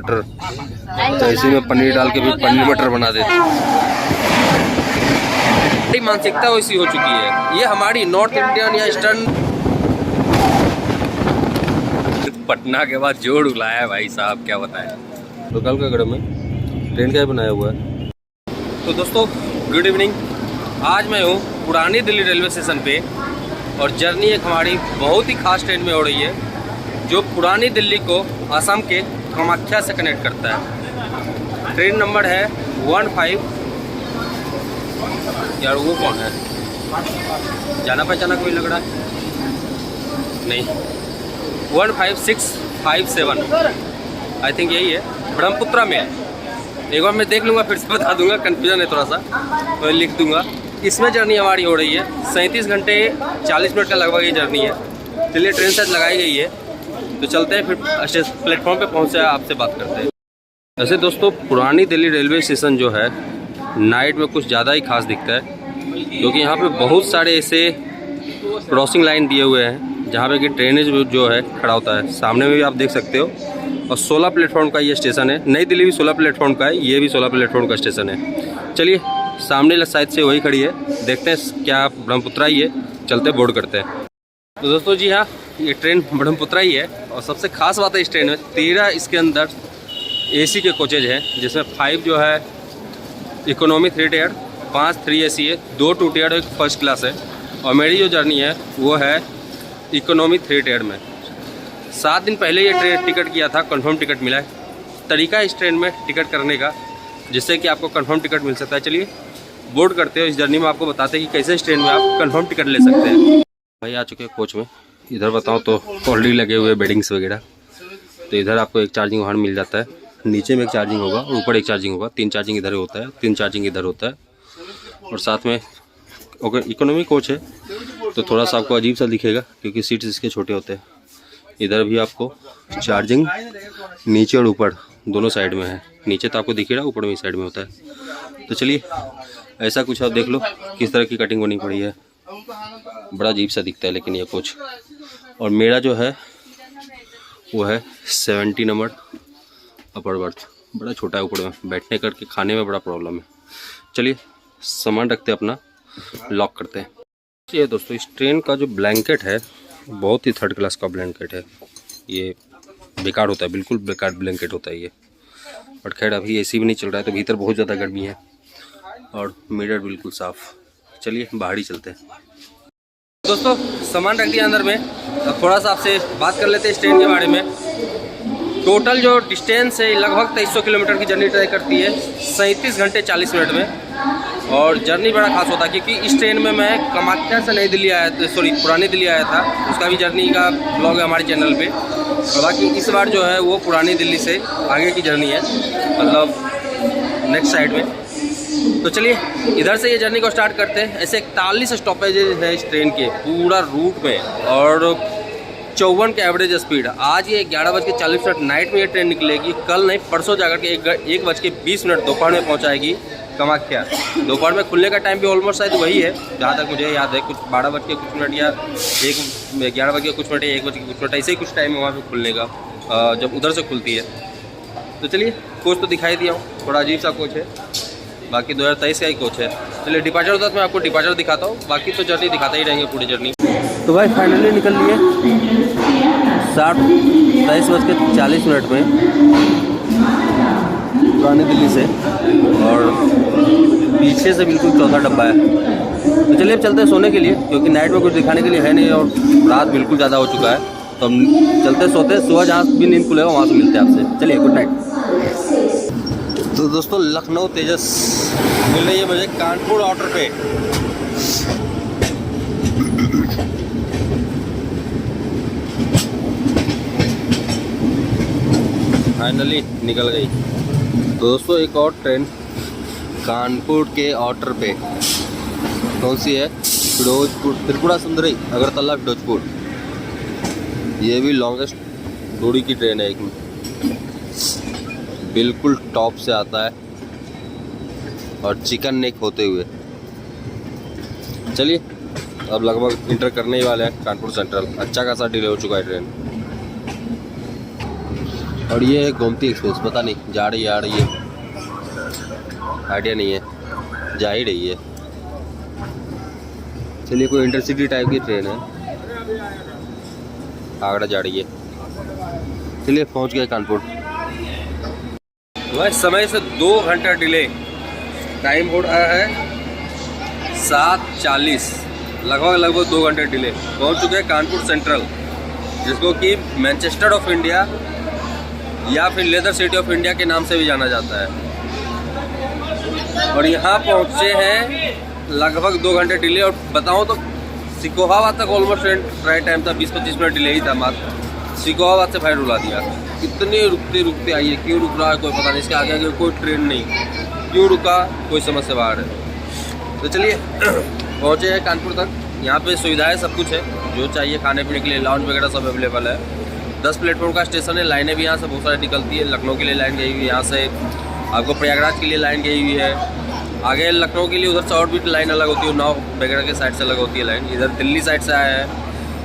मटर, तो इसी में पनीर डाल के भी पनीर मटर बना देते हैं। मानसिकता वैसी हो चुकी है, ये हमारी नॉर्थ इंडियन या ईस्टर्न। पटना के बाद जोड़ उलाया है भाई साहब, क्या बताएं। तो कल का गढ़ में ट्रेन का बनाया हुआ है। तो दोस्तों गुड इवनिंग, आज मैं हूँ पुरानी दिल्ली रेलवे स्टेशन पे और जर्नी एक हमारी बहुत ही खास ट्रेन में हो रही है, जो पुरानी दिल्ली को असम के कामाख्या से कनेक्ट करता है। ट्रेन नंबर है 15। यार वो कौन है, जाना पहचाना कोई लग रहा है? नहीं, 15657 आई थिंक यही है, ब्रह्मपुत्रा में है। एक बार मैं देख लूँगा, फिर से बता दूंगा, कन्फ्यूजन है थोड़ा सा तो लिख दूंगा। इसमें जर्नी हमारी हो रही है 37 घंटे 40 मिनट का लगभग ये जर्नी है। चलिए ट्रेन शायद लगाई गई है, तो चलते हैं, फिर प्लेटफॉर्म पे पहुँचे आपसे बात करते हैं। वैसे दोस्तों पुरानी दिल्ली रेलवे स्टेशन जो है नाइट में कुछ ज़्यादा ही खास दिखता है, क्योंकि यहाँ पे बहुत सारे ऐसे क्रॉसिंग लाइन दिए हुए हैं जहाँ पे कि ट्रेनेज जो है खड़ा होता है। सामने में भी आप देख सकते हो, और 16 प्लेटफॉर्म का ये स्टेशन है। नई दिल्ली भी 16 प्लेटफॉर्म का है, ये भी 16 प्लेटफॉर्म का स्टेशन है। चलिए सामने साइड से वही खड़ी है, देखते हैं क्या ब्रह्मपुत्रा ही है, चलते बोर्ड करते हैं। तो दोस्तों जी हाँ, ये ट्रेन ब्रह्मपुत्रा ही है। और सबसे खास बात है इस ट्रेन में 13 इसके अंदर AC के कोचेज हैं, जिसमें 5 जो है इकोनॉमी 3 टियर, 5 3 AC है, 2 2 टियर और 1 फर्स्ट क्लास है। और मेरी जो जर्नी है वो है इकोनॉमी 3 टियर में। 7 दिन पहले ये ट्रेन टिकट किया था, कंफर्म टिकट मिला है। तरीका इस ट्रेन में टिकट करने का, जिससे कि आपको कंफर्म टिकट मिल सकता है। चलिए बोर्ड करते हो, इस जर्नी में आपको बताते हैं कि कैसे इस ट्रेन में आप कंफर्म टिकट ले सकते हैं। भाई आ चुके हैं कोच में। इधर बताऊँ तो ऑलरेडी लगे हुए बेडिंग्स वगैरह। तो इधर आपको एक चार्जिंग वहाँ मिल जाता है, नीचे में एक चार्जिंग होगा, ऊपर एक चार्जिंग होगा, 3 चार्जिंग इधर होता है, 3 चार्जिंग इधर होता है। और साथ में अगर इकोनॉमी कोच है तो थोड़ा सा आपको अजीब सा दिखेगा, क्योंकि सीट्स इसके छोटे होते हैं। इधर भी आपको चार्जिंग नीचे और ऊपर दोनों साइड में है। नीचे तो आपको दिख रहा है, ऊपर में इस साइड में होता है। तो चलिए ऐसा कुछ आप देख लो किस तरह की कटिंग बनी पड़ी है, बड़ा अजीब सा दिखता है लेकिन ये कोच। और मेरा जो है वो है 70 नंबर अपर बर्थ, बड़ा छोटा है, ऊपर में बैठने करके खाने में बड़ा प्रॉब्लम है। चलिए सामान रखते हैं अपना, लॉक करते हैं। ये दोस्तों इस ट्रेन का जो ब्लैंकेट है बहुत ही 3rd क्लास का ब्लैंकेट है। ये बेकार होता है, बिल्कुल बेकार ब्लैंकेट होता है ये। बट खैर अभी AC भी नहीं चल रहा है, तो भीतर बहुत ज़्यादा गर्मी है। और मिरर बिल्कुल साफ़। चलिए बाहर ही चलते हैं। दोस्तों सामान रख दिया अंदर में, अब थोड़ा सा आपसे बात कर लेते हैं इस ट्रेन के बारे में। टोटल जो डिस्टेंस है लगभग 2300 किलोमीटर की जर्नी तय करती है 37 घंटे 40 मिनट में। और जर्नी बड़ा खास होता है, क्योंकि इस ट्रेन में मैं कामाख्या से नई दिल्ली आया था, सॉरी पुरानी दिल्ली आया था, उसका भी जर्नी का ब्लॉग है हमारे चैनल पे। और बाकी इस बार जो है वो पुरानी दिल्ली से आगे की जर्नी है, मतलब नेक्स्ट साइड में। तो चलिए इधर से ये जर्नी को स्टार्ट करते हैं। ऐसे 41 स्टॉपेजेज है इस ट्रेन के पूरा रूट में, और 54 के एवरेज स्पीड। आज ये 11:40 नाइट में ये ट्रेन निकलेगी, कल नहीं परसों जाकर के 1:20 दोपहर में पहुंचाएगी कामाख्या। दोपहर में खुलने का टाइम भी ऑलमोस्ट शायद वही है, जहाँ तक मुझे याद है, कुछ 12:00 या 11:00 या 1:00 ऐसे ही कुछ टाइम है वहाँ पे खुलने का, जब उधर से खुलती है। तो चलिए कोच तो दिखाई दिया हूँ, थोड़ा अजीब सा कोच है, बाकी 2023 का ही कोच है। चलिए डिपार्चर होता है तो मैं आपको डिपार्चर दिखाता हूँ, बाकी तो जर्नी दिखाते ही रहेंगे पूरी जर्नी। तो भाई फाइनली निकल लिए 23:40 में पुरानी दिल्ली से, और पीछे से बिल्कुल चौथा डब्बा है। तो चलिए अब चलते हैं सोने के लिए, क्योंकि नाइट में कुछ दिखाने के लिए है नहीं और रात बिल्कुल ज़्यादा हो चुका है। तो हम चलते सोते, सुबह जहाँ भी नींद खुलेगा वहाँ से मिलते हैं आपसे। चलिए गुड नाइट। तो दोस्तों लखनऊ तेजस मिल रही है मुझे कानपुर आउटर पे। फाइनली निकल गई। तो दोस्तों एक और ट्रेन कानपुर के आउटर पे, कौन सी है? फिरोजपुर, त्रिपुरा सुंदरी, अगरतला फिरोजपुर। ये भी लॉन्गेस्ट दूरी की ट्रेन है, एक बिल्कुल टॉप से आता है और चिकन नेक होते हुए। चलिए अब लगभग इंटर करने ही वाले हैं कानपुर सेंट्रल। अच्छा खासा डिले हो चुका है ट्रेन। और ये है गोमती एक्सप्रेस, पता नहीं जा रही है आ रही है, आइडिया नहीं है, जा ही रही है। चलिए कोई इंटरसिटी टाइप की ट्रेन है, आगरा जा रही है। चलिए पहुंच गए कानपुर। वह समय से 2 घंटा डिले, टाइम हो रहा है 7:40, लगभग 2 घंटे डिले। पहुंच चुके हैं कानपुर सेंट्रल, जिसको कि मैनचेस्टर ऑफ इंडिया या फिर लेदर सिटी ऑफ इंडिया के नाम से भी जाना जाता है। और यहाँ पहुँचे हैं लगभग 2 घंटे डिले। और बताऊँ तो सिकोहाबाद तक ऑलमोस्ट ट्रेन टाइम था, 20-25 मिनट डिले ही था मात्र। सिकोहाबाद से फायर उड़ा दिया। कितने रुकते आई है, क्यों रुक रहा है कोई पता नहीं, इसके आगे कोई ट्रेन नहीं, क्यों रुका कोई समझ से बाहर है। तो चलिए पहुँचे हैं कानपुर तक। यहाँ पे सुविधाएं सब कुछ है, जो चाहिए खाने पीने के लिए, लाउंज वगैरह सब अवेलेबल है। 10 प्लेटफॉर्म का स्टेशन है, लाइनें भी यहाँ से बहुत सारी निकलती है। लखनऊ के लिए लाइन गई हुई है, यहाँ से आपको प्रयागराज के लिए लाइन गई हुई है। आगे लखनऊ के लिए उधर से और भी लाइन अलग होती है, उन्नाव वगैरह के साइड से अलग होती है लाइन। इधर दिल्ली साइड से आया है,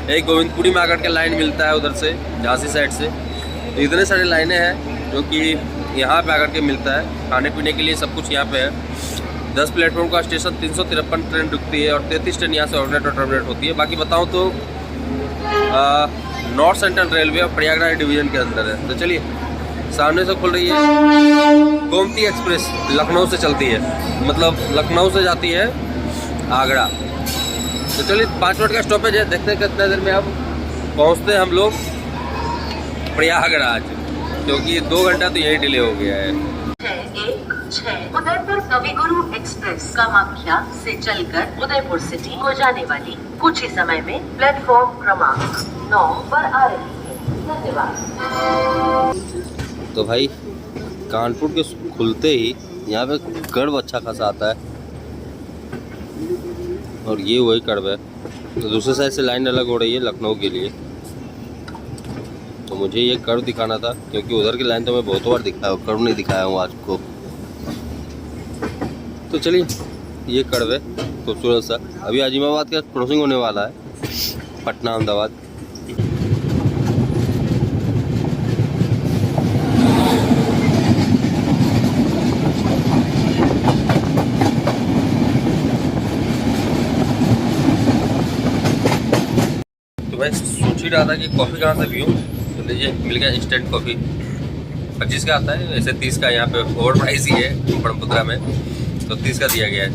एक गोविंदपुरी में आकर के लाइन मिलता है उधर से, झांसी साइड से। तो इतने सारे लाइनें हैं जो कि यहाँ पे आकर के मिलता है। खाने पीने के लिए सब कुछ यहाँ पे है। 10 प्लेटफॉर्म का स्टेशन, 353 ट्रेन रुकती है और 33 ट्रेन यहाँ से ऑर्डिनेट और टर्मिनेट होती है। बाकी बताऊँ तो नॉर्थ सेंट्रल रेलवे और प्रयागराज डिवीजन के अंदर है। तो चलिए सामने से खुल रही है गोमती एक्सप्रेस, लखनऊ से चलती है, मतलब लखनऊ से जाती है आगरा। तो चलिए 5 मिनट का स्टॉपेज है, देखते हैं कितने देर में अब पहुँचते हैं हम लोग प्रयागराज, क्योंकि 2 घंटा तो यही डिले हो गया है। उदयपुर कवि गुरु एक्सप्रेस कामाख्या से चलकर उदयपुर सिटी को जाने वाली कुछ ही समय में प्लेटफॉर्म क्रमांक 9 पर आ रही है। धन्यवाद। तो भाई कानपुर के खुलते ही यहाँ पे कर्व अच्छा खासा आता है, और ये वही कर्व है। तो दूसरे साइड से लाइन अलग हो रही है लखनऊ के लिए, तो मुझे ये कर्व दिखाना था, क्योंकि उधर की लाइन तो मैं बहुत बार दिखाया हूँ, कर्व नहीं दिखाया हूँ आज को। तो चलिए ये कर्व है खूबसूरत सा। अभी आजिमाबाद का क्रॉसिंग होने वाला है, पटना अहमदाबाद। तो मैं सोच ही रहा था कि कॉफ़ी कहाँ से पीऊँ, तो लीजिए मिल गया इंस्टेंट कॉफ़ी। 25 का आता है, वैसे 30 का यहाँ पे ओवर प्राइस ही है ब्रह्मपुत्रा में, तो 30 का दिया गया है,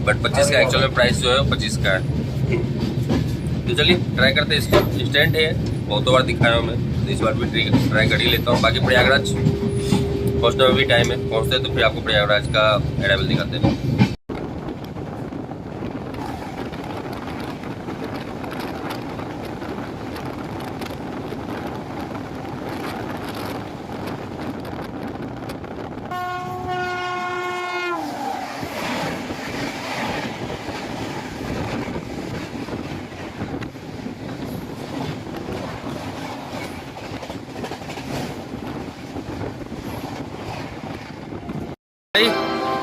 बट 25 का एक्चुअल में प्राइस जो है वो 25 का है। तो चलिए ट्राई करते हैं इसको। इंस्टेंट है, बहुत बार दिखाया हूँ मैं, तो इस बार भी ट्राई कर ही लेता हूँ। बाकी प्रयागराज पहुँचने में भी टाइम है, पहुँचते हैं तो फिर आपको प्रयागराज का अराइवल दिखाते हैं।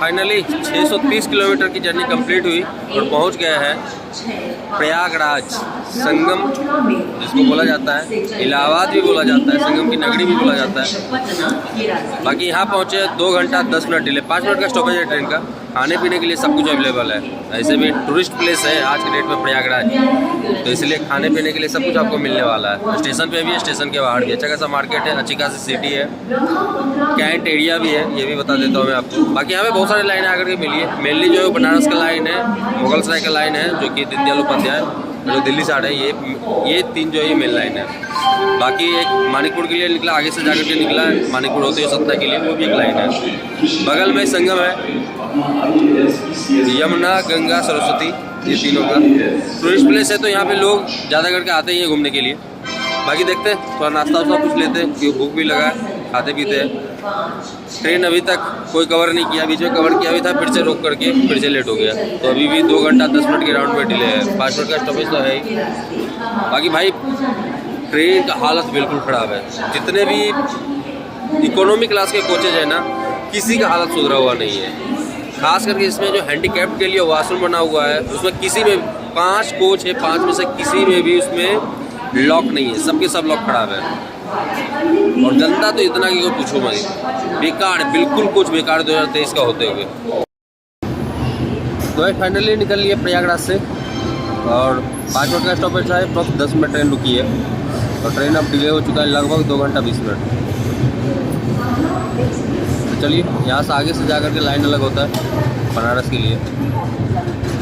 फाइनली 630 किलोमीटर की जर्नी कंप्लीट हुई और पहुंच गया है प्रयागराज, संगम जिसको बोला जाता है, इलाहाबाद भी बोला जाता है, संगम की नगरी भी बोला जाता है। बाकी यहाँ पहुँचे 2 घंटा 10 मिनट डिले, 5 मिनट का स्टॉपेज है ट्रेन का। खाने पीने के लिए सब कुछ अवेलेबल है, ऐसे भी टूरिस्ट प्लेस है आज के डेट में प्रयागराज, तो इसलिए खाने पीने के लिए सब कुछ आपको मिलने वाला है। स्टेशन पे भी है, स्टेशन के बाहर भी अच्छा खासा मार्केट है, अच्छी खासी सिटी है, कैंट एरिया भी है, ये भी बता देता हूँ मैं आपको। बाकी यहाँ पे बहुत सारी लाइनें आकर के मिली है। मेनली जो है बनारस का लाइन है, मुगल सराय का लाइन है, जो कि दीनदयाल उपाध्याय जो दिल्ली से आ रहे हैं, ये 3 जो है ये मेन लाइन है। बाकी एक मानिकपुर के लिए निकला, आगे से जाकर के निकला है मानिकपुर होते हुए सतना के लिए, वो भी एक लाइन है। बगल में संगम है, यमुना गंगा सरस्वती, ये तीनों का टूरिस्ट प्लेस है, तो यहाँ पे लोग ज़्यादा करके आते ही हैं घूमने के लिए। बाकी देखते हैं, थोड़ा नाश्ता वास्ता कुछ लेते हैं, क्योंकि भूख भी लगा है, खाते पीते हैं। ट्रेन अभी तक कोई कवर नहीं किया, बीच में कवर किया भी था, फिर से रोक करके फिर से लेट हो गया, तो अभी भी 2 घंटा 10 मिनट के राउंड में डिले है। 5 मिनट का स्टॉपेज तो है ही। बाकी भाई ट्रेन का हालत बिल्कुल ख़राब है, जितने भी इकोनॉमी क्लास के कोचेज है ना, किसी का हालत सुधरा हुआ नहीं है। खास करके इसमें जो हैंडीकैप्ड के लिए वॉशरूम बना हुआ है, उसमें किसी में 5 कोच है, 5 में से किसी में भी उसमें लॉक नहीं है, सबके सब लॉक खराब है। और गंदा तो इतना कि कोई पूछो मत, बेकार, बिल्कुल कुछ बेकार 2023 का होते हुए। तो भाई फाइनली निकल लिए प्रयागराज से और 5 मिनट का स्टॉपेज है, प्लस 10 मिनट ट्रेन रुकी है और ट्रेन अब डिले हो चुका है लगभग 2 घंटा 20 मिनट। तो चलिए यहाँ से आगे से जा कर के लाइन अलग होता है बनारस के लिए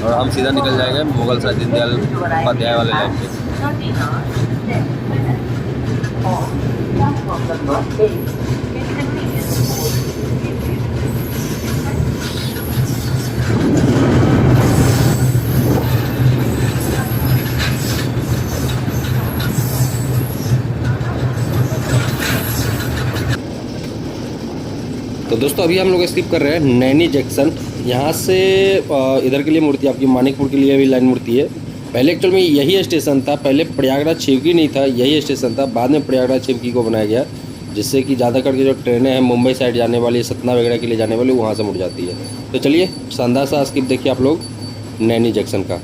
और हम सीधा निकल जाएंगे मुगल सराय दीनदयाल उपाध्याय वाले लाइन पे। तो दोस्तों अभी हम लोग स्किप कर रहे हैं नैनी जंक्शन। यहाँ से इधर के लिए मुड़ती है, आपकी मानिकपुर के लिए भी लाइन मुड़ती है। पहले एक्चुअल में यही स्टेशन था, पहले प्रयागराज छिवकी नहीं था, यही स्टेशन था। बाद में प्रयागराज छिवकी को बनाया गया, जिससे कि ज़्यादा करके जो ट्रेनें हैं मुंबई साइड जाने वाली, सतना वगैरह के लिए जाने वाली, वहाँ से मुड़ जाती है। तो चलिए शानदार सा स्किप देखिए आप लोग नैनी जंक्शन का।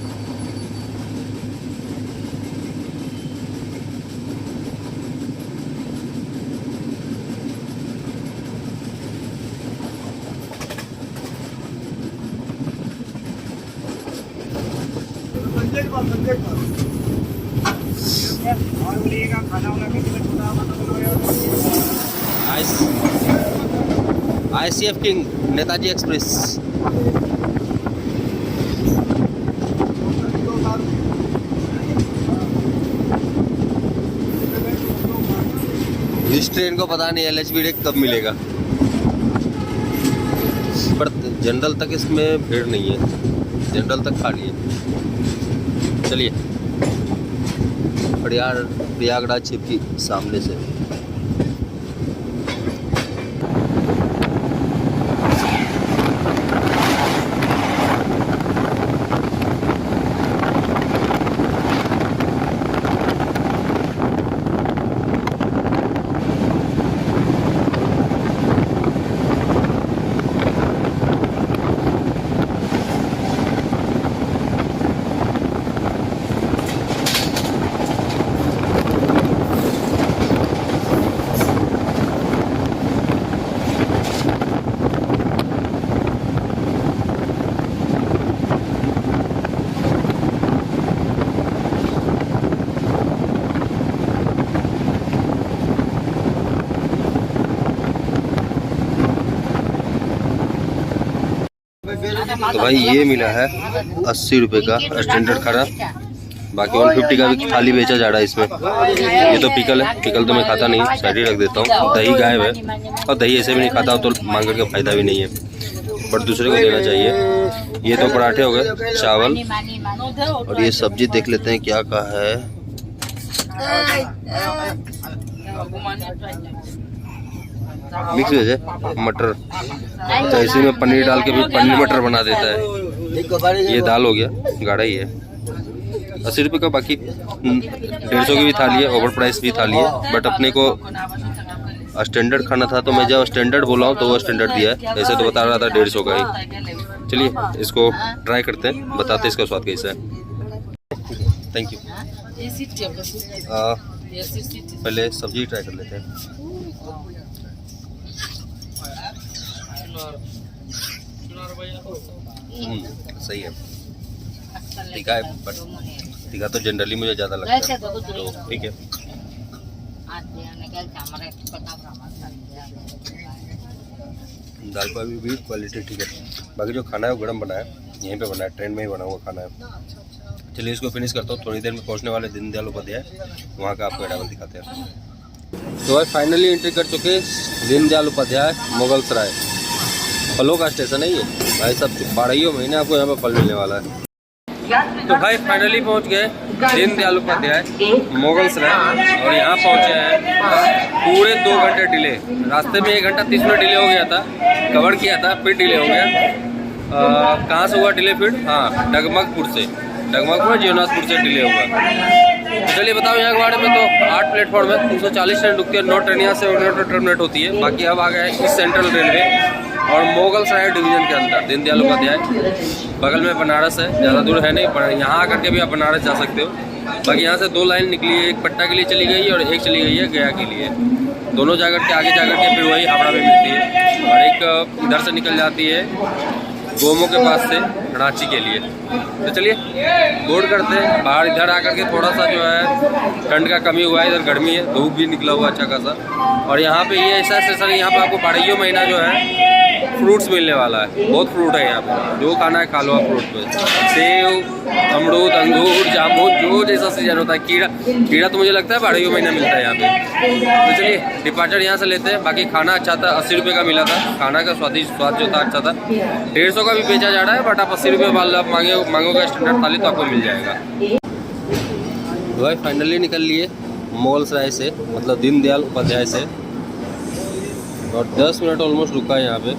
ICF king Netaji express. इस ट्रेन को पता नहीं LHB कब मिलेगा, पर जनरल तक इसमें भीड़ नहीं है, जनरल तक खाली है। चलिए प्रयागराज छिपकी सामने से। तो भाई ये मिला है 80 रुपये का स्टैंडर्ड खाना, बाकी 150 का भी थाली बेचा जा रहा है इसमें। ये तो पिकल है, पिकल तो मैं खाता नहीं, साइड ही रख देता हूँ। दही गायब है और दही ऐसे भी नहीं खाता हूँ तो मांग करके फ़ायदा भी नहीं है, पर दूसरे को देना चाहिए। ये तो पराठे हो गए, चावल, और ये सब्जी देख लेते हैं क्या का है। मिक्स वेज है, मटर, तो इसी में पनीर डाल के भी पनीर मटर बना देता है। ये दाल हो गया, गाढ़ा ही है, 80 रुपये का। बाकी 150 की भी थाली है, ओवर प्राइस भी थाली है, बट अपने को स्टैंडर्ड खाना था तो मैं जब स्टैंडर्ड बोला हूँ तो वो स्टैंडर्ड दिया है, ऐसे तो बता रहा था 150 का ही। चलिए इसको ट्राई करते हैं, बताते हैं इसका स्वाद कैसा है। Thank you. पहले सब्जी ट्राई कर लेते हैं। सही है, तीखा है, बट तीखा तो जनरली मुझे ज़्यादा लगता है, तो ठीक है। दाल का भी क्वालिटी ठीक है। बाकी जो खाना है वो गर्म बना है, यहीं पे बना है, ट्रेन में ही बना हुआ खाना है। चलिए इसको फिनिश करता हूँ, थोड़ी देर में पहुँचने वाले दीनदयाल उपाध्याय, वहाँ का आपको एडावल दिखाते हैं। तो भाई फाइनली एंट्री कर चुके दीनदयाल उपाध्याय मुगल सराय। फलों का स्टेशन है ये भाई साहब, 12 महीने आपको यहाँ पे फल मिलने वाला है। तो भाई फाइनली पहुँच गए दीनदयाल उपाध्याय मुगल सराय, और यहाँ पहुँचे हैं पूरे 2 घंटे डिले। रास्ते में 1 घंटा 30 मिनट डिले हो गया था, कवर किया था, फिर डिले हो गया। कहाँ से हुआ डिले फिर? हाँ, डगमगपुर से, डगमगपुर जीवनाथपुर से डिले हुआ। चलिए बताओ यहाँ के बारे में। तो 8 प्लेटफॉर्म है, 340 ट्रेन रुकती है, 9 ट्रेन यहाँ से टर्मिनेट होती है। बाकी अब आ गए इस सेंट्रल रेलवे और मुगल सराय डिवीजन के अंदर दीनदयाल उपाध्याय। बगल में बनारस है, ज़्यादा दूर है नहीं, पर यहाँ आकर के भी आप बनारस जा सकते हो। बाकी यहाँ से 2 लाइन निकली है, एक पटना के लिए चली गई है और एक चली गई है गया के लिए। दोनों जाकर के आगे जाकर के फिर वही हावड़ा में मिलती है, और एक इधर से निकल जाती है गोमो के पास से रांची के लिए। तो चलिए बोर्ड करते हैं। बाहर इधर आकर के थोड़ा सा जो है ठंड का कमी हुआ है, इधर गर्मी है, धूप भी निकला हुआ अच्छा खासा। और यहाँ पे ये ऐसा स्टेशन है, यहाँ पे आपको 12 महीना जो है फ्रूट्स मिलने वाला है। बहुत फ्रूट है यहाँ पे, जो खाना है खा लो आप फ्रूट पे। सेब, अमरूद, अंगूर, जामुन, जो जैसा सीजन होता है। कीड़ा तो मुझे लगता है 12 महीना मिलता है यहाँ पे। तो चलिए डिपार्चर यहाँ से लेते हैं। बाकी खाना अच्छा था, 80 रुपये का मिला था। खाना का स्वाद जो था अच्छा था। 150 का भी बेचा जा रहा है, बट आप 80 रुपये वाला आप मांगोगे स्टैंडर्ड थाली तो आपको मिल जाएगा। तो भाई फाइनली निकल लिए मुगलसराय से, मतलब दीनदयाल उपाध्याय से, और 10 मिनट ऑलमोस्ट रुका है यहाँ पे।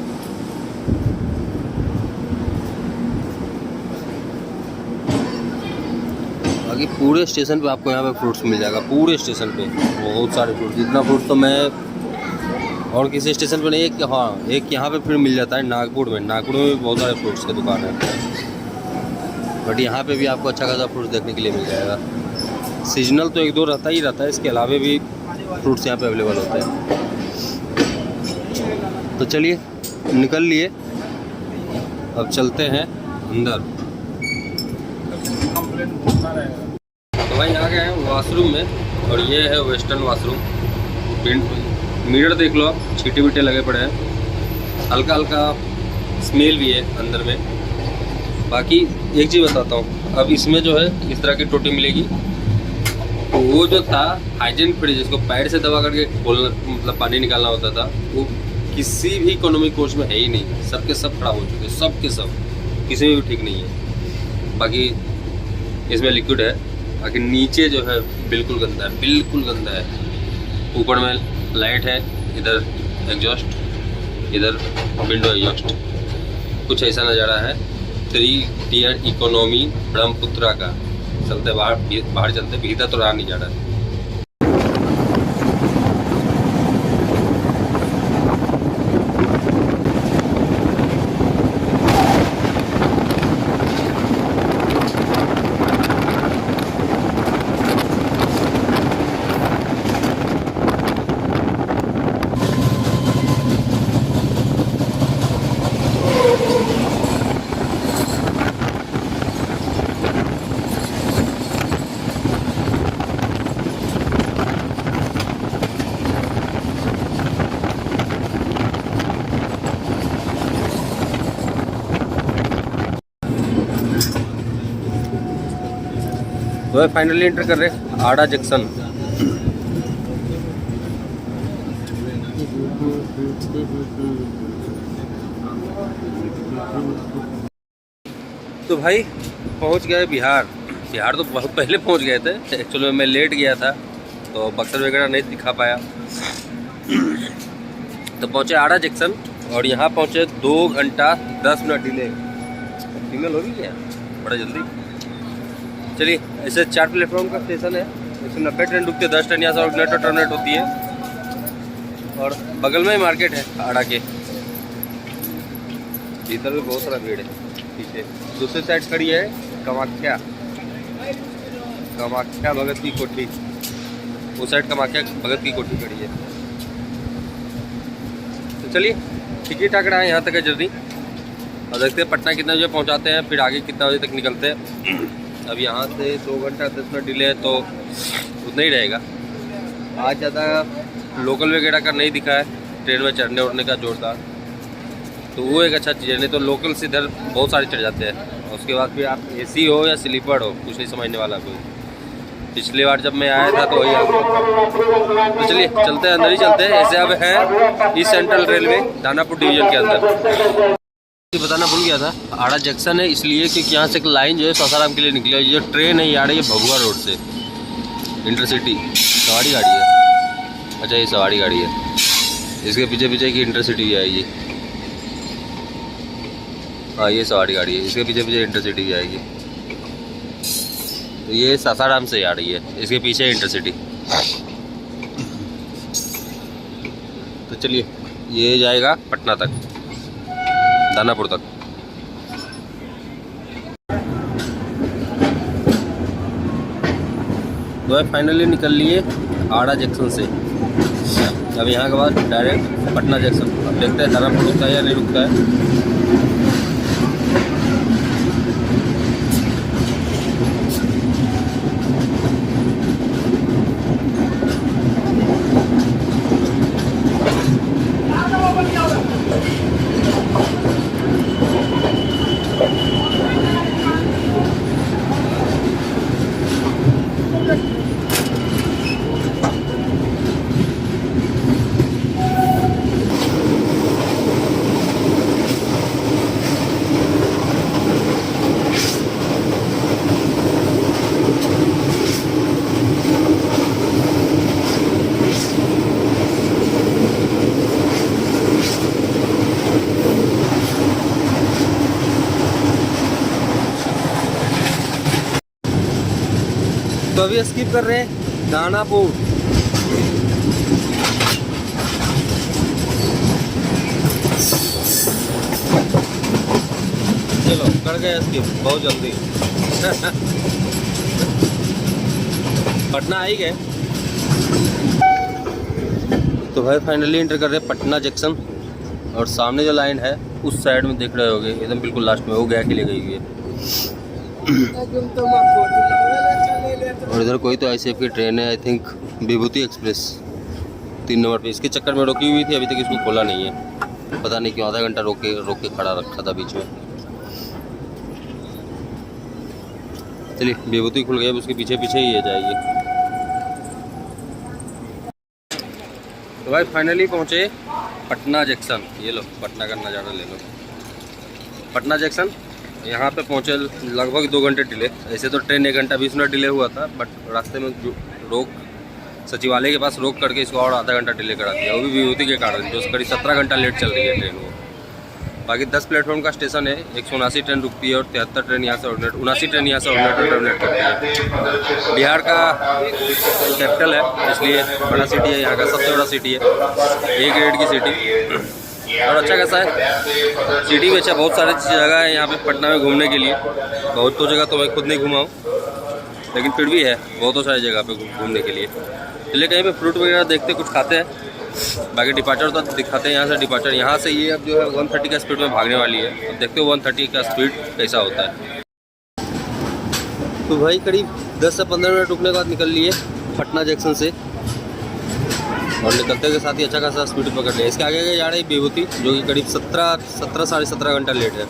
बाकी पूरे स्टेशन पे आपको यहाँ पे फ्रूट्स मिल जाएगा, पूरे स्टेशन पे बहुत सारे फ्रूट्स। इतना फ्रूट तो मैं और किसी स्टेशन पे नहीं है कि हाँ, एक यहाँ पे फिर मिल जाता है नागपुर में। नागपुर में भी बहुत सारे फ्रूट्स की दुकान है, बट यहाँ पे भी आपको अच्छा खासा फ्रूट्स देखने के लिए मिल जाएगा। सीजनल तो 1-2 रहता ही रहता है, इसके अलावा भी फ्रूट्स यहाँ पे अवेलेबल होते हैं। तो चलिए निकल लिए, अब चलते हैं अंदर। तो भाई आ गए हैं वॉशरूम में, और ये है वेस्टर्न वॉशरूम। मिरर देख लो आप, छींटे बीटे लगे पड़े हैं, हल्का हल्का स्मेल भी है अंदर में। बाकी एक चीज़ बताता हूँ, अब इसमें जो है इस तरह की टोटी मिलेगी। तो वो जो था हाइजीन फ्री, जिसको पैर से दबा करके खोलना, मतलब पानी निकालना होता था, वो किसी भी इकोनॉमिक कोच में है ही नहीं। सबके सब खड़ा हो चुके, सब के सब, किसी में भी ठीक नहीं है। बाकी इसमें लिक्विड है, बाकी नीचे जो है बिल्कुल गंदा है, बिल्कुल गंदा है। ऊपर में लाइट है, इधर एग्जॉस्ट, इधर विंडो एग्जॉस्ट, कुछ ऐसा नज़ारा है। 3 टियर इकोनॉमी ब्रह्मपुत्रा का। चलते बाहर चलते, भीतर तो रहा नहीं जा रहा है। तो फाइनली एंटर कर रहे आड़ा जंक्शन। तो भाई पहुंच गए बिहार। तो बहुत पहले पहुंच गए थे, एक्चुअली मैं लेट गया था तो बक्सर वगैरह नहीं दिखा पाया। तो पहुंचे आड़ा जंक्शन, और यहाँ पहुंचे 2 घंटा 10 मिनट डिले। सिग्नल हो भी गया बड़ा जल्दी। चलिए, ऐसे 4 प्लेटफॉर्म का स्टेशन है। इसमें 90 ट्रेन रुकती है, 10 ट्रेन यहाँ से ऑर्डिनेट और टर्मिनेट होती है। और बगल में ही मार्केट है आड़ा के। भीतर भी बहुत सारा भीड़ है। पीछे दूसरी साइड खड़ी है कामाख्या भगत की कोठी। उस साइड कामाख्या भगत की कोठी खड़ी है। तो चलिए ठीक ही ठाक रहा है यहाँ तक है जर्नी। और देखते हैं पटना कितने बजे पहुँचाते हैं, फिर आगे कितना बजे तक निकलते हैं। अब यहाँ से 2 घंटा 10 मिनट डिले है तो उतना ही रहेगा। आज ज़्यादा लोकल वगैरह का नहीं दिखा है, ट्रेन में चढ़ने उड़ने का जोरदार, तो वो एक अच्छा चीज़ है। नहीं तो लोकल से इधर बहुत सारे चढ़ जाते हैं, और उसके बाद फिर आप एसी हो या स्लीपर हो, कुछ नहीं समझने वाला कोई। पिछली बार जब मैं आया था तो वही तो चलिए चलते हैं, अंदर ही चलते हैं। ऐसे अब है east central railway Danapur division के अंदर। बताना भूल गया था, आड़ा जंक्शन है इसलिए क्योंकि यहाँ से एक लाइन जो है सासाराम के लिए निकली है। ये ट्रेन है, ये आ रही है भभुआ रोड से, इंटरसिटी सवारी गाड़ी है। अच्छा, ये सवारी गाड़ी है, इसके पीछे पीछे की इंटरसिटी भी आएगी। हाँ, ये सवारी गाड़ी है, इसके पीछे पीछे इंटरसिटी भी आएगी। तो ये सासाराम से आ रही है, इसके पीछे इंटरसिटी। तो चलिए, ये जाएगा पटना तक, दानापुर तक। तो भाई फाइनली निकल लिए आड़ा जंक्शन से। अब यहाँ के बाद डायरेक्ट पटना जंक्शन। अब देखते हैं धर्मपुर रुकता है या नहीं रुकता है। तो अभी स्किप कर रहे हैं दानापुर। चलो कर गए स्किप बहुत जल्दी। पटना आ ही गए। तो भाई फाइनली एंटर कर रहे हैं पटना जंक्शन। और सामने जो लाइन है उस साइड में देख रहे होगे एकदम बिल्कुल लास्ट में वो गया के लिए गई हुई है। और इधर कोई तो ICF की ट्रेन है, I think Vibhuti express 3 number पे। इसके चक्कर में रुकी हुई थी, अभी तक इसको खोला नहीं है। पता नहीं क्यों आधा घंटा रोक के खड़ा रखा था बीच में। चलिए विभूति खुल गया, उसके पीछे पीछे ही ये जाएगी। तो भाई फाइनली पहुँचे पटना जंक्शन। ये लो पटना का नज़ारा ले लो। पटना जंक्शन यहाँ पे पहुँचे लगभग 2 घंटे डिले। ऐसे तो ट्रेन 1 घंटा 20 मिनट डिले हुआ था, बट रास्ते में रोक सचिवालय के पास रोक करके इसको और आधा घंटा डिले करा दिया, वो भी विभूति के कारण, जो करीब 17 घंटा लेट चल रही है ट्रेन वो। बाकी 10 प्लेटफॉर्म का स्टेशन है। 179 ट्रेन रुकती है और 73 ट्रेन यहाँ से ऑर्डिनेट, 79 ट्रेन यहाँ से ऑर्डिनेट टर्मिनेट करती है। बिहार का कैपिटल है इसलिए बड़ा सिटी है, यहाँ का सबसे बड़ा सिटी है, A ग्रेड की सिटी। और अच्छा कैसा है सिटी में, अच्छा बहुत सारी जगह है यहाँ पे पटना में घूमने के लिए। बहुत तो जगह तो मैं खुद नहीं घुमा हूँ, लेकिन फिर भी है बहुत सारी जगह पे घूमने के लिए। चलिए कहीं पे फ्रूट वगैरह देखते कुछ खाते हैं, बाकी डिपार्चर तो दिखाते हैं यहाँ से। डिपार्चर यहाँ से ये अब जो है 130 का स्पीड में भागने वाली है। अब देखते हो 130 का स्पीड कैसा होता है। तो भाई करीब 10 से 15 मिनट रुकने के बाद निकल लिए पटना जंक्शन से, और निकलते के साथ ही अच्छा खासा स्पीड पकड़ लिया। इसके आगे जा रही विभूति, जो कि करीब 17 साढ़े 17 घंटा लेट है,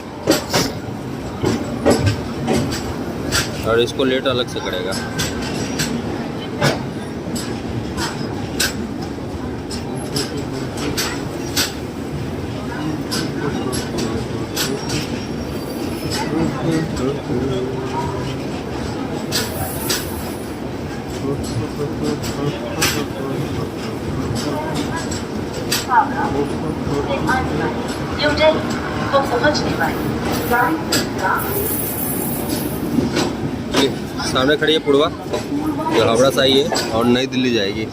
और इसको लेट अलग से करेगा। न्यू दिल्ली को पहुंचने वाली सामने खड़ी है पुड़वा, जो हावड़ा से आई है और नई दिल्ली जाएगी।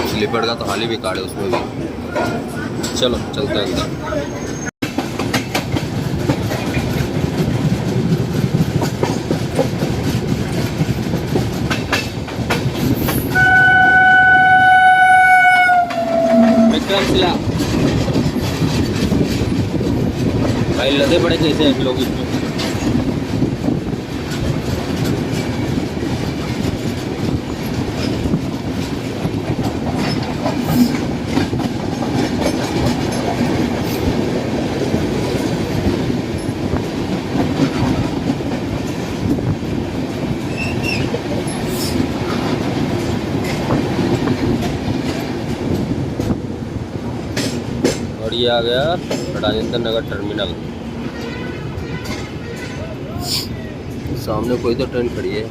स्लीपर का तो हाल ही बेकार है उसमें भी। चलो चलते हैं अंदर। भाई लदे पड़े कैसे हैं लोग इसमें। और ये आ गया राजेंद्र नगर टर्मिनल। सामने कोई तो ट्रेन खड़ी है।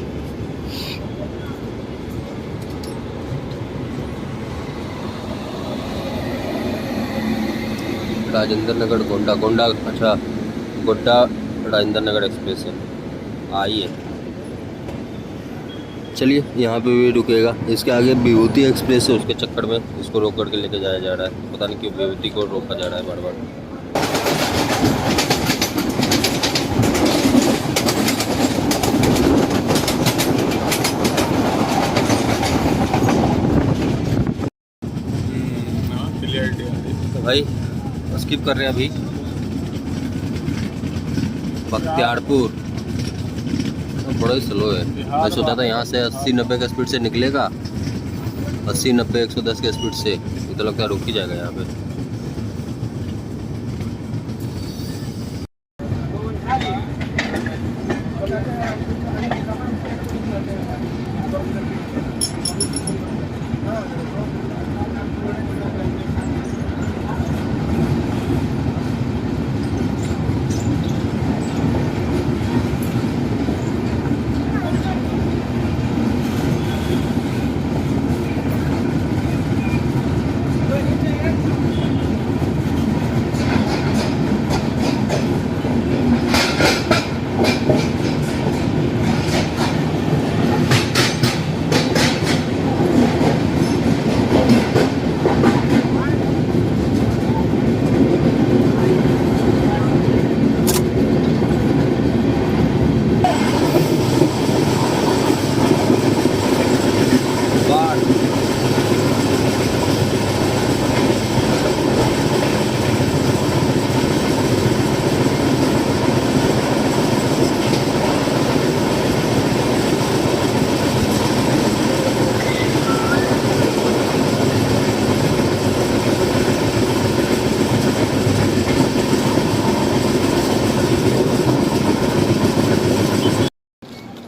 राजेंद्र नगर गोंडा, अच्छा गोड्डा राजेंद्र नगर एक्सप्रेस है, आई है। चलिए यहाँ पे भी रुकेगा। इसके आगे विभूति एक्सप्रेस है, उसके चक्कर में इसको रोक करके लेके जाया जा रहा है। पता नहीं क्यों विभूति को रोका जा रहा है बार बार। भाई स्किप कर रहे हैं अभी बख्तियारपुर, बड़ा ही स्लो है। मैं सोचा था यहाँ से 80-90 के स्पीड से निकलेगा, 80-90 110 के स्पीड से, ये तो लगता है रुक ही जाएगा यहाँ पे।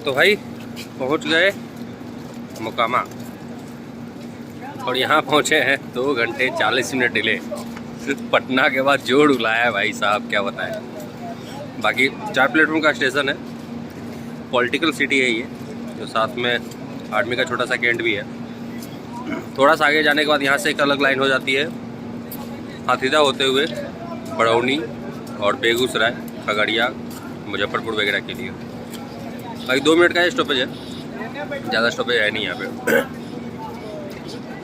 तो भाई पहुंच गए मोकामा और यहाँ पहुँचे हैं 2 घंटे 40 मिनट डिले। पटना के बाद जोड़ उलाया है भाई साहब, क्या बताएं। बाकी 4 प्लेटफॉर्म का स्टेशन है, पॉलिटिकल सिटी है ये, जो साथ में आर्मी का छोटा सा कैंट भी है। थोड़ा सा आगे जाने के बाद यहाँ से एक अलग लाइन हो जाती है हाथीदा होते हुए बड़ौनी और बेगूसराय, खगड़िया, मुजफ्फरपुर वगैरह के लिए। भाई 2 मिनट का स्टॉपेज है, ज़्यादा स्टॉपेज है नहीं यहाँ पे।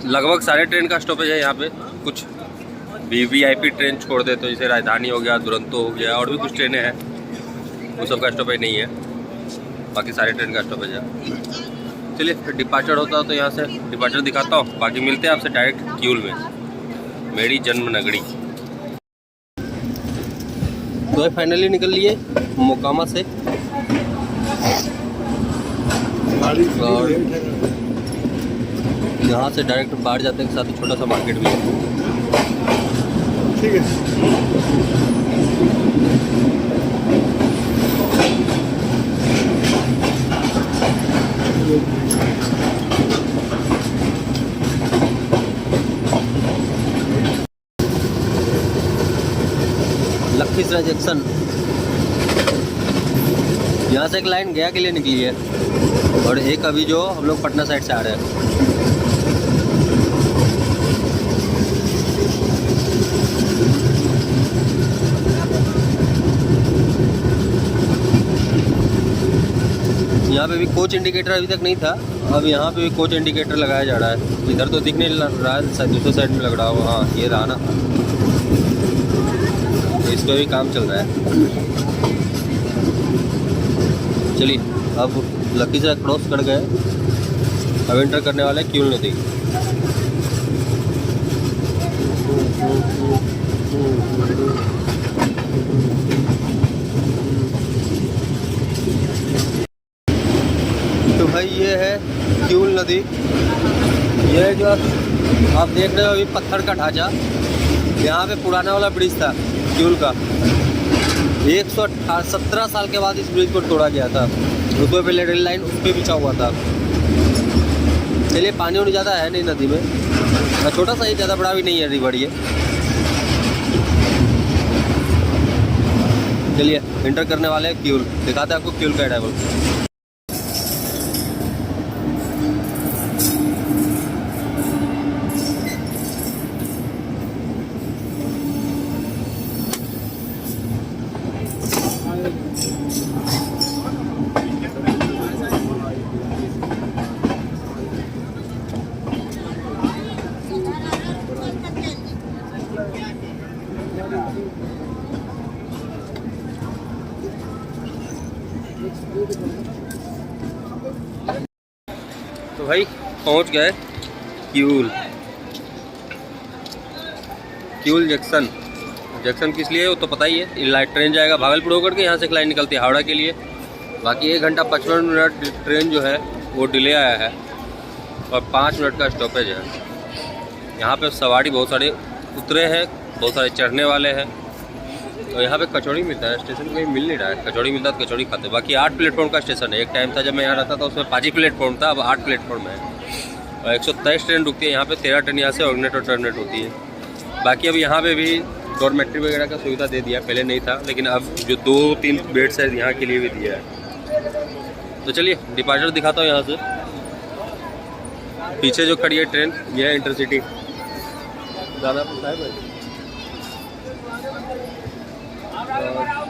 लगभग सारे ट्रेन का स्टॉपेज है यहाँ पे। कुछ वीवीआईपी ट्रेन छोड़ दे तो जैसे राजधानी हो गया, दुरंतो हो गया, और भी कुछ ट्रेनें हैं, वो सब का स्टॉपेज नहीं है। बाकी सारे ट्रेन का स्टॉपेज है। चलिए फिर डिपार्चर होता है तो यहाँ से डिपार्चर दिखाता हूँ, बाकी मिलते हैं आपसे डायरेक्ट क्यूल में, मेरी जन्म नगरी। तो फाइनली निकल लिए मोकामा से और यहाँ से डायरेक्ट बाहर जाते हैं, साथ ही छोटा सा मार्केट भी है। ठीक है। लखीसराय जंक्शन, यहाँ से एक लाइन गया के लिए निकली है और एक अभी जो हम लोग पटना साइड से आ रहे हैं। यहाँ पे भी कोच इंडिकेटर अभी तक नहीं था, अब यहाँ पे भी कोच इंडिकेटर लगाया जा रहा है। इधर तो दिख नहीं रहा है, दूसरे साइड में लग रहा होगा। हाँ ये रहा ना, इस पर भी काम चल रहा है। चलिए अब लखीसराय क्रॉस कर गए, अब एंटर करने वाले क्यूल नदी। तो भाई ये है क्यूल नदी। ये जो आप देख रहे हो अभी पत्थर का ढांचा, यहाँ पे पुराना वाला ब्रिज था क्यूल का। 117 साल के बाद इस ब्रिज को तोड़ा गया था। उसमें पहले रेल लाइन उस पर बिछा हुआ था। चलिए पानी उनी ज़्यादा है नहीं नदी में, छोटा सा ही, ज़्यादा बड़ा भी नहीं है रिवर ये। चलिए एंटर करने वाले हैं क्यूल, दिखाते हैं आपको क्यूल का अराइवल। तो भाई पहुंच गए क्यूल। किउल जंक्शन। जंक्शन किस लिए है वो तो पता ही है। ये लाइट ट्रेन जाएगा भागलपुर होकर के, यहाँ से एक लाइन निकलती है हावड़ा के लिए। बाकी 1 घंटा 55 मिनट ट्रेन जो है वो डिले आया है और 5 मिनट का स्टॉपेज है। यहाँ पे सवारी बहुत सारे उतरे हैं, बहुत सारे चढ़ने वाले हैं। और यहाँ पे कचौड़ी मिलता है, स्टेशन पे कहीं मिल नहीं रहा है। कचौड़ी मिलता है तो कचौड़ी खाते हैं। बाकी 8 प्लेटफॉर्म का स्टेशन है। एक टाइम था जब मैं यहाँ रहता था उसमें 5 ही प्लेटफॉर्म था, अब 8 प्लेटफॉर्म है। और 123 ट्रेन रुकती है यहाँ पे, 13 ट्रेन यहाँ से ऑर्डिनेट और टर्मिनेट होती है। बाकी अब यहाँ पे भी डॉर्मेट्री वगैरह का सुविधा दे दिया, पहले नहीं था, लेकिन अब जो 2-3 बेड्स है यहाँ के लिए भी दिया है। तो चलिए डिपार्चर दिखाता हूँ यहाँ से। पीछे जो खड़ी है ट्रेन यह है इंटरसिटी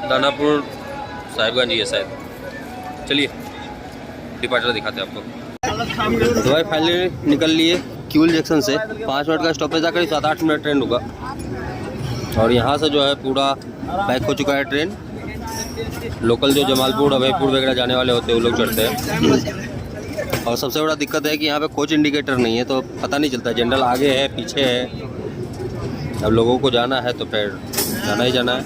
दानापुर साहिबगंज ही है शायद। चलिए डिपार्चर दिखाते हैं आपको। तो भाई फाइनली निकल लिए किउल जंक्शन से। 5 मिनट का स्टॉपेज आकर 7-8 मिनट ट्रेन रुका। और यहाँ से जो है पूरा पैक हो चुका है ट्रेन। लोकल जो जमालपुर अभयपुर वगैरह जाने वाले होते हैं वो लोग चढ़ते हैं। और सबसे बड़ा दिक्कत है कि यहाँ पे कोच इंडिकेटर नहीं है, तो पता नहीं चलता जनरल आगे है पीछे है। अब लोगों को जाना है तो फिर जाना ही जाना है।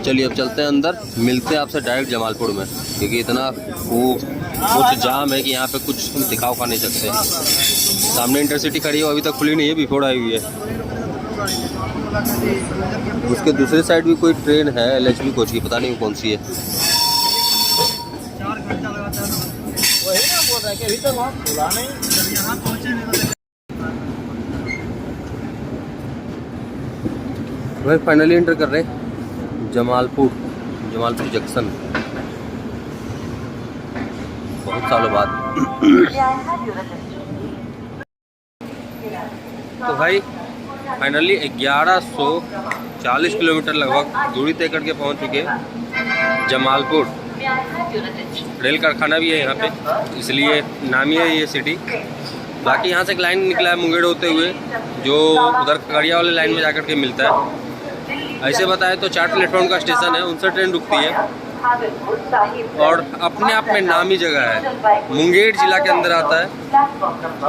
चलिए अब चलते हैं अंदर, मिलते हैं आपसे डायरेक्ट जमालपुर में, क्योंकि इतना कुछ जाम है कि यहाँ पे कुछ दिखाव खा नहीं सकते। सामने इंटरसिटी खड़ी है, अभी तक खुली नहीं है, बिफोर आई हुई है। उसके दूसरे साइड भी कोई ट्रेन है LHB कोच की, पता नहीं कौन सी है। भाई फाइनली एंटर कर रहे जमालपुर जंक्शन, बहुत सालों बाद। तो भाई फाइनली 1140 किलोमीटर लगभग दूरी तय करके पहुंच चुके जमालपुर। रेल कारखाना भी है यहाँ पे, इसलिए नामी है ये सिटी। बाकी यहाँ से एक लाइन निकला है मुंगेर होते हुए, जो उधर खगड़िया वाले लाइन में जाकर के मिलता है। ऐसे बताएं तो 4 प्लेटफॉर्म का स्टेशन है, उनसे ट्रेन रुकती है और अपने आप में नामी जगह है। मुंगेर जिला के अंदर आता है,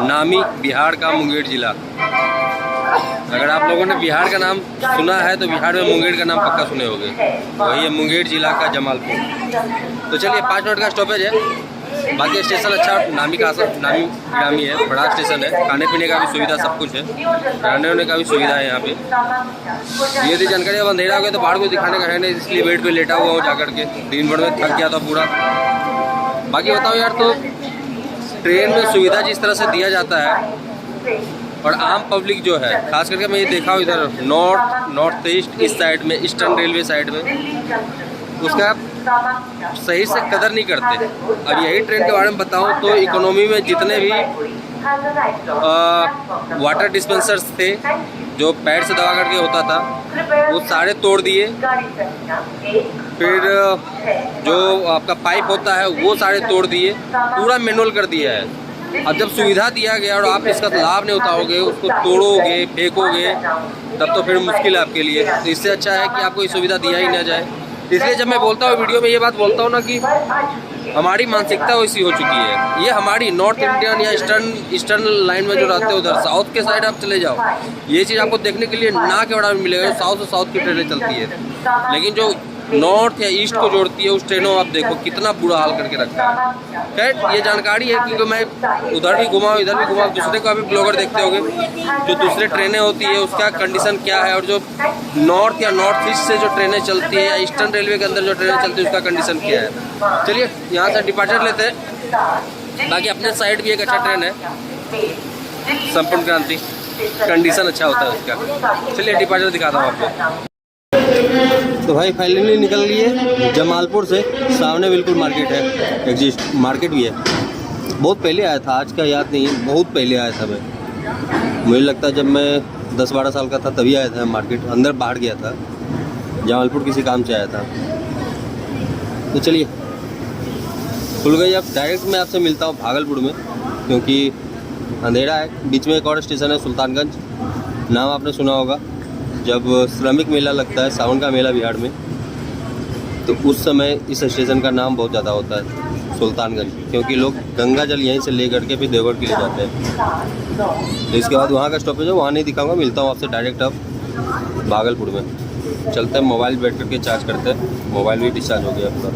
नामी बिहार का मुंगेर जिला। अगर आप लोगों ने बिहार का नाम सुना है तो बिहार में मुंगेर का नाम पक्का सुने होंगे। वही है मुंगेर जिला का जमालपुर। तो चलिए 5 मिनट का स्टॉपेज है। बाकी स्टेशन अच्छा नामी है, बड़ा स्टेशन है। खाने पीने का भी सुविधा सब कुछ है, रहने वहने का भी सुविधा है यहाँ पे। ये थी जानकारी। अब अंधेरा हो गया तो बाहर को दिखाने का है नहीं, इसलिए बेड पे लेटा हुआ हूँ जाकर के। दिन भर में थक गया था पूरा। बाकी बताओ यार, तो ट्रेन में सुविधा जिस तरह से दिया जाता है और आम पब्लिक जो है, खास करके मैं ये देखा हूँ इधर नॉर्थ ईस्ट इस साइड में, ईस्टर्न रेलवे साइड में, उसका सही से कदर नहीं करते। अब यही ट्रेन के बारे में बताऊं तो इकोनॉमी में जितने भी वाटर डिस्पेंसर्स थे जो पैर से दबा करके होता था, वो सारे तोड़ दिए। फिर जो आपका पाइप होता है वो सारे तोड़ दिए, पूरा मैनुअल कर दिया है। अब जब सुविधा दिया गया और आप इसका लाभ नहीं उठाओगे, उसको तोड़ोगे फेंकोगे, तब तो फिर मुश्किल है आपके लिए। तो इससे अच्छा है कि आपको ये सुविधा दिया ही ना जाए। इसलिए जब मैं बोलता हूँ वीडियो में ये बात बोलता हूँ ना कि हमारी मानसिकता वैसी हो चुकी है। ये हमारी नॉर्थ इंडियन या ईस्टर्न लाइन में जो रहते हैं, उधर साउथ के साइड आप चले जाओ, ये चीज़ आपको देखने के लिए ना के बराबर मिलेगा। साउथ से साउथ की ट्रेनें चलती है, लेकिन जो नॉर्थ या ईस्ट को जोड़ती है उस ट्रेनों आप देखो कितना बुरा हाल करके रखा है। खैर ये जानकारी है क्योंकि मैं उधर भी घुमा इधर भी घुमा, दूसरे को भी ब्लॉगर देखते होंगे जो दूसरे ट्रेनें होती है उसका कंडीशन क्या है, और जो नॉर्थ या नॉर्थ ईस्ट से जो ट्रेनें चलती है या ईस्टर्न रेलवे के अंदर जो ट्रेनें चलती है उसका कंडीशन क्या है। चलिए यहाँ से डिपार्चर लेते हैं। बाकी अपने साइड भी एक अच्छा ट्रेन है संपूर्ण क्रांति, कंडीशन अच्छा होता है उसका। चलिए डिपार्चर दिखाता हूँ आपको। तो भाई फाइनली निकल लिए जमालपुर से। सामने बिल्कुल मार्केट है, एग्जिस्ट मार्केट भी है। बहुत पहले आया था, आज का याद नहीं, बहुत पहले आया था मैं। मुझे लगता है जब मैं 10-12 साल का था तभी आया था मार्केट। अंदर बाहर गया था, जमालपुर किसी काम से आया था। तो चलिए खुल गई। अब डायरेक्ट मैं आपसे मिलता हूँ भागलपुर में, क्योंकि अंधेरा है। बीच में एक और स्टेशन है सुल्तानगंज, नाम आपने सुना होगा। जब श्रमिक मेला लगता है, सावन का मेला बिहार में, तो उस समय इस स्टेशन का नाम बहुत ज़्यादा होता है। सुल्तानगंज, क्योंकि लोग गंगा जल यहीं से ले करके फिर देवगढ़ के लिए जाते हैं। तो इसके बाद वहाँ का स्टॉपेज है, वहाँ नहीं दिखाऊंगा, मिलता हूँ आपसे डायरेक्ट अब भागलपुर में। चलते हैं, मोबाइल बैठ करके चार्ज करते हैं, मोबाइल भी डिस्चार्ज हो गया पूरा।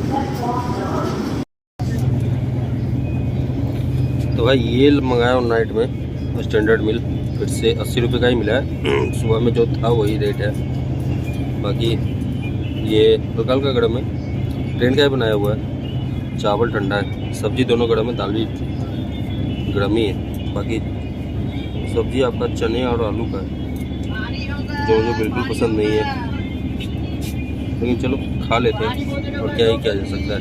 तो भाई ये मंगाया हूँ नाइट में स्टैंडर्ड मील, फिर से 80 रुपये का ही मिला है। सुबह में जो था वही रेट है। बाकी ये हल्का हल्का गर्म है, ट्रेन का ही बनाया हुआ है। चावल ठंडा है, सब्जी दोनों गर्म है, दाल भी गर्म ही है। बाकी सब्जी आपका चने और आलू का है, जो मुझे बिल्कुल पसंद नहीं है, लेकिन चलो खा लेते हैं और क्या ही किया जा सकता है।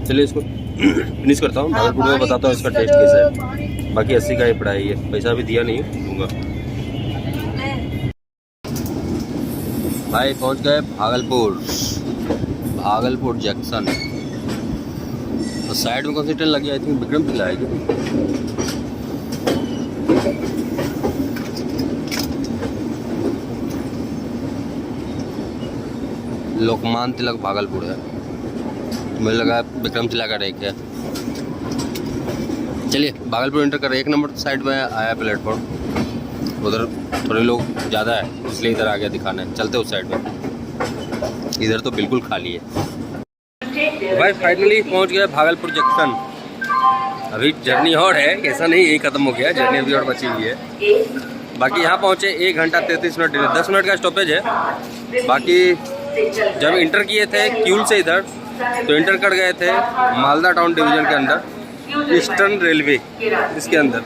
चलिए इसको फिनिश करता हूँ, भागलपुर में बताता हूँ इसका टेस्ट कैसा है। बाकी 80 का ही पढ़ाई है, पैसा भी दिया नहीं दूंगा। भाई पहुँच गए भागलपुर जंक्शन। तो साइड में कौन सी ट्रेन लगी? आई थिंक विक्रम तिलक आएगी। लोकमान तिलक भागलपुर है, मुझे लगा विक्रम तिलक का रेक है। चलिए भागलपुर इंटर कर, 1 नंबर साइड में आया प्लेटफॉर्म, उधर थोड़े लोग ज़्यादा है इसलिए इधर आ गया दिखाना है। चलते उस साइड में, इधर तो बिल्कुल खाली है। भाई फाइनली पहुंच गए भागलपुर जंक्शन। अभी जर्नी और है, ऐसा नहीं यही खत्म हो गया, जर्नी अभी और बची हुई है। बाकी यहाँ पहुँचे 1 घंटा 33 मिनट, 10 मिनट का स्टॉपेज है। बाकी जब इंटर किए थे क्यूल से इधर, तो इंटर कर गए थे मालदा टाउन डिवीजन के अंदर, ईस्टर्न रेलवे इसके अंदर।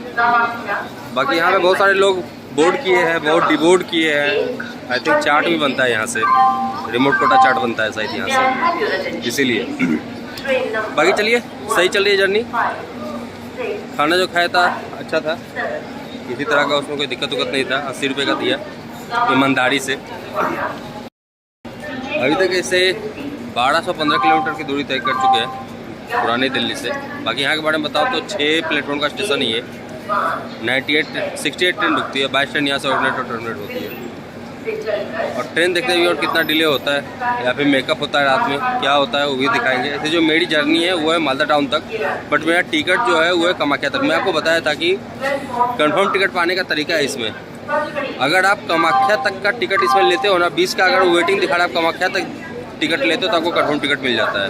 बाकी यहाँ पे बहुत सारे लोग बोर्ड किए हैं, बहुत डिबोर्ड किए हैं। आई थिंक चार्ट भी बनता है यहाँ से, रिमोट कोटा चार्ट बनता है शायद यहाँ से, इसीलिए। बाकी चलिए सही चल रही है जर्नी। खाना जो खाया था अच्छा था, किसी तरह का उसमें कोई दिक्कत उक्कत नहीं था। 80 रुपये का दिया ईमानदारी से। अभी तक इसे 1215 किलोमीटर की दूरी तय कर चुके हैं पुरानी दिल्ली से। बाकी यहाँ के बारे में बताओ तो 6 प्लेटफॉर्म का स्टेशन ही है। 68 ट्रेन रुकती है, 22 ट्रेन यहाँ से टर्मिनेट होती है। और ट्रेन देखते हुए और कितना डिले होता है या फिर मेकअप होता है रात में, क्या होता है वो भी दिखाएंगे। ऐसे जो मेरी जर्नी है वो है मालदा टाउन तक, बट मेरा टिकट जो है वो है कामाख्या तक। मैं आपको बताया था कि कंफर्म टिकट पाने का तरीका है इसमें। अगर आप कामाख्या तक का टिकट इसमें लेते हो ना, 20 का अगर वेटिंग दिखा रहा है, आप कामाख्या तक टिकट लेते हो तो आपको कंफर्म टिकट मिल जाता है।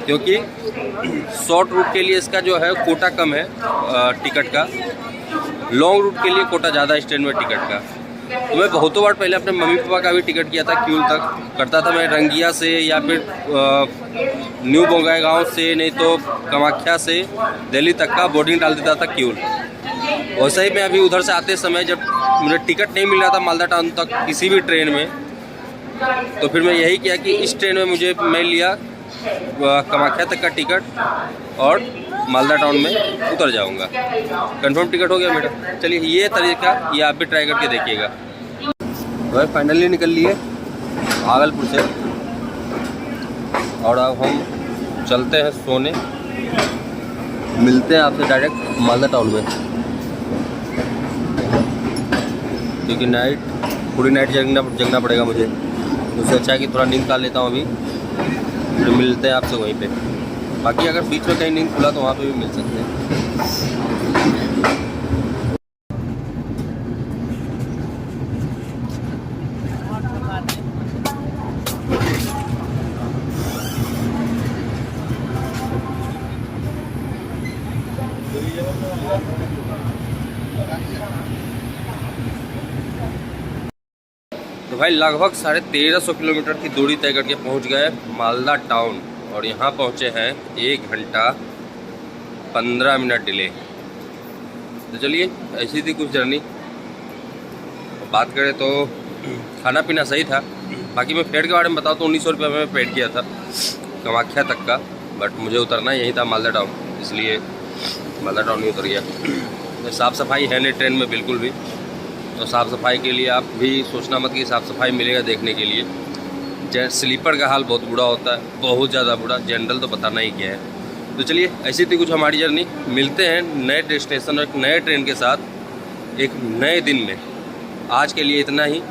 क्योंकि शॉर्ट रूट के लिए इसका जो है कोटा कम है टिकट का, लॉन्ग रूट के लिए कोटा ज़्यादा है ट्रेन में टिकट का। तो मैं बहुतों बार पहले अपने मम्मी पापा का भी टिकट किया था, क्यूल तक करता था मैं, रंगिया से या फिर न्यू बोंगाईगांव से, नहीं तो कामाख्या से दिल्ली तक का बोर्डिंग डाल देता था क्यूल। वैसे ही मैं अभी उधर से आते समय जब मुझे टिकट नहीं मिल रहा था मालदा टाउन तक किसी भी ट्रेन में, तो फिर मैं यही किया कि इस ट्रेन में मैं लिया कामाख्या तक का टिकट और मालदा टाउन में उतर जाऊंगा। कंफर्म टिकट हो गया मेरा। चलिए ये तरीका ये आप भी ट्राई करके देखिएगा। तो फाइनली निकल लिए भागलपुर से और अब हम चलते हैं सोने। मिलते हैं आपसे डायरेक्ट मालदा टाउन में, क्योंकि पूरी नाइट जगना पड़ेगा मुझे। उससे अच्छा है कि थोड़ा नींद कर लेता हूँ अभी, फिर मिलते हैं आपसे वहीं पे। बाकी अगर बीच में कहीं नींद खुला तो वहाँ पे भी मिल सकते हैं। तो भाई लगभग 1350 किलोमीटर की दूरी तय करके पहुंच गए मालदा टाउन, और यहाँ पहुँचे हैं 1 घंटा 15 मिनट डिले। तो चलिए ऐसी थी कुछ जर्नी। बात करें तो खाना पीना सही था। बाकी मैं फेयर के बारे में बताऊँ तो 1900 रुपये में पेड किया था कामाख्या तक का, बट मुझे उतरना यही था मालदा टाउन, इसलिए मालदा टाउन ही उतर गया। साफ़ सफाई है नहीं ट्रेन में बिल्कुल भी, तो साफ़ सफाई के लिए आप भी सोचना मत कि साफ़ सफाई मिलेगा देखने के लिए। स्लीपर का हाल बहुत बुरा होता है, बहुत ज़्यादा बुरा। जनरल तो बताना ही क्या है। तो चलिए ऐसी थी कुछ हमारी जर्नी। मिलते हैं नए डेस्टिनेशन और एक नए ट्रेन के साथ एक नए दिन में। आज के लिए इतना ही।